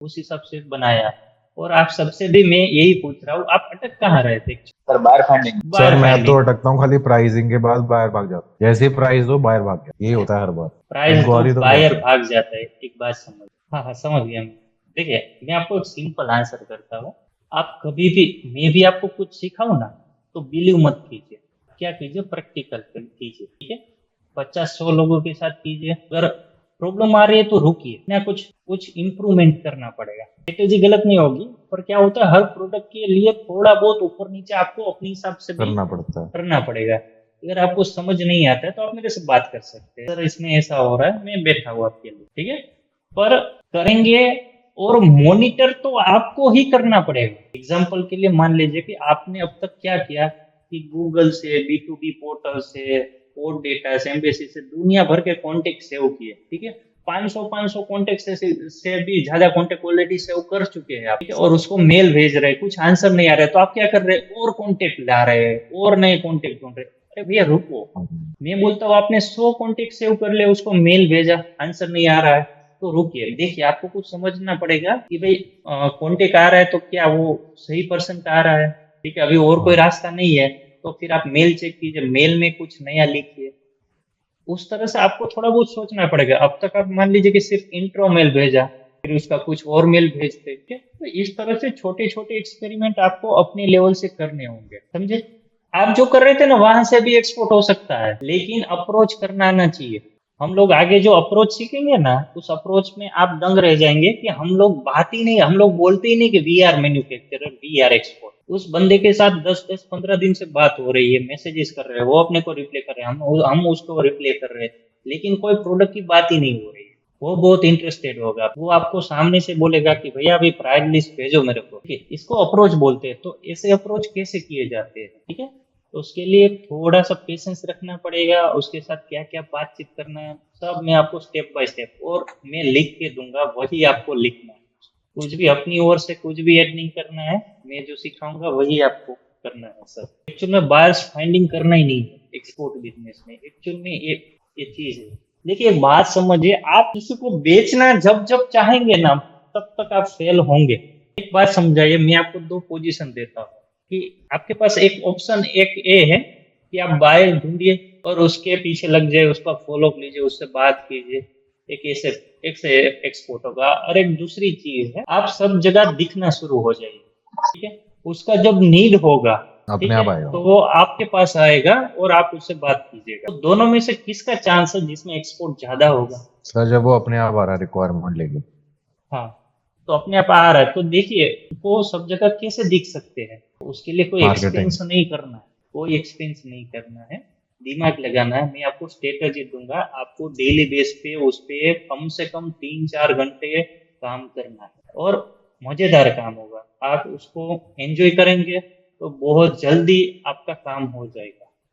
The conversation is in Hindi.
उस हिसाब से बनाया। और आप सबसे भी मैं यही पूछ रहा हूँ, आप अटक कहाँ रहे थे? Sir buyer finding. Buyer sir मैं तो फाइंडिंग। अटकता हूँ खाली प्राइसिंग के बाद, बाहर भाग जाता हूँ। जैसे ही प्राइस दो बाहर भाग गया, यही होता है हर बार। प्राइस दो इंक्वायरी तो बहुत बायर है। भाग जाता है, एक बात समझ। हाँ हाँ, समझ गया मैं। देखिए, मैं आपको एक सिंपल आंसर करता हूँ। आप कभी भी, मैं भी आपको कुछ सिखाऊं ना, तो बिलीव मत कीजिए। क्या कीजिए, प्रैक्टिकल कीजिए, ठीक है। 50-100 लोगों के साथ कीजिए। अगर प्रॉब्लम आ रही है तो रुकिए ना, कुछ कुछ इम्प्रूवमेंट करना पड़ेगा। स्ट्रेटेजी गलत नहीं होगी, पर क्या होता है, हर प्रोडक्ट के लिए थोड़ा बहुत ऊपर नीचे आपको अपने हिसाब से भी करना पड़ता है। करना पड़ेगा। अगर आपको समझ नहीं आता है तो आप मेरे से बात कर सकते हैं, सर इसमें ऐसा हो रहा है, मैं बैठा हूँ आपके लिए, ठीक है। पर करेंगे, और मॉनिटर तो आपको ही करना पड़ेगा। एग्जाम्पल के लिए मान लीजिए कि आपने अब तक क्या किया कि गूगल से, B2B पोर्टल से, पोर्ट डेटा से, एम्बेसी से दुनिया भर के कॉन्टेक्ट सेव किए, ठीक है। 500 कॉन्टेक्ट से भी ज्यादा कॉन्टेक्ट ऑलरेडी सेव कर चुके हैं आप, ठीक है? और उसको मेल भेज रहे हैं, कुछ आंसर नहीं आ रहा है, तो आप क्या कर रहे हैं, और कॉन्टेक्ट ला रहे हैं, और नए कॉन्टेक्ट ढूंढ रहे हैं। अरे भैया रुको, मैं बोलता हूँ आपने 100 कॉन्टेक्ट सेव कर ले, उसको मेल भेजा, आंसर नहीं आ रहा है, तो रुकिए, देखिए आपको कुछ समझना पड़ेगा कि भाई कॉन्टेक्ट आ रहा है तो क्या वो सही पर्सन का आ रहा है, ठीक है। अभी और कोई हाँ। रास्ता नहीं है, तो फिर आप मेल चेक कीजिए, मेल में कुछ नया लिखिए। उस तरह से आपको थोड़ा बहुत सोचना पड़ेगा। अब तक आप मान लीजिए कि सिर्फ इंट्रो मेल भेजा, फिर उसका कुछ और मेल भेजते, ठीक है। तो इस तरह से छोटे छोटे एक्सपेरिमेंट आपको अपने लेवल से करने होंगे, समझे। आप जो कर रहे थे ना, वहां से भी एक्सपोर्ट हो सकता है, लेकिन अप्रोच करना आना चाहिए। हम लोग आगे जो अप्रोच सीखेंगे ना, उस अप्रोच में आप दंग रह जाएंगे कि हम लोग बात ही नहीं, हम लोग बोलते ही नहीं कि we are manufacturer, we are export. उस बंदे के साथ 10-10 15 दिन से बात हो रही है, मैसेजेस कर रहे हैं, वो अपने को रिप्लाई कर रहे हैं, हम उसको रिप्लाई कर रहे हैं, लेकिन कोई प्रोडक्ट की बात ही नहीं हो रही है। वो बहुत इंटरेस्टेड होगा, वो आपको सामने से बोलेगा कि भैया अभी प्राइस लिस्ट भेजो मेरे को, ठीक है। इसको अप्रोच बोलते हैं। तो ऐसे अप्रोच कैसे किए जाते हैं, ठीक है। तो उसके लिए थोड़ा सा पेशेंस रखना पड़ेगा, उसके साथ क्या क्या बातचीत करना है, सब मैं आपको स्टेप बाय स्टेप, और मैं लिख के दूंगा, वही आपको लिखना है। कुछ भी अपनी ओर से कुछ भी ऐड नहीं करना है, मैं जो सिखाऊंगा वही आपको करना है सर। एक्चुअल में बायर्स फाइंडिंग करना ही नहीं है एक्सपोर्ट बिजनेस में, एक्चुअल में ये चीज है। देखिए एक बात समझिए, आप किसी को बेचना जब जब चाहेंगे ना, तब तक आप फेल होंगे। एक बात समझाइए, मैं आपको 2 पोजीशन देता हूँ कि आपके पास एक ऑप्शन, एक ए है कि आप बाय ढूंढिए और उसके पीछे लग जाए, उसका फॉलो लीजिए, उससे बात कीजिए, एक ऐसे एक से एक्सपोर्ट होगा। और एक दूसरी चीज है, आप सब जगह दिखना शुरू हो जाइए, ठीक है। उसका जब नीड होगा, अपने ठीक है, आप आएगा तो वो। वो आपके पास आएगा और आप उससे बात कीजिएगा। तो दोनों में से किसका चांस है जिसमें एक्सपोर्ट ज्यादा होगा? सर जब वो अपने आप आ रहा है रिक्वायरमेंट लेके। हाँ, तो अपने आप आ रहा है, तो देखिए वो सब जगह कैसे दिख सकते हैं। उसके लिए कोई मार्केटिंग। एक्सपेंस नहीं करना है, कोई एक्सपेंस नहीं करना है, दिमाग लगाना है। मैं आपको स्ट्रेटेजी दूंगा, आपको डेली बेस पे उस पे कम से कम 3-4 घंटे काम करना है, और मजेदार काम होगा। आप उसको एंजॉय करेंगे तो बहुत जल्दी आपका काम हो जाएगा।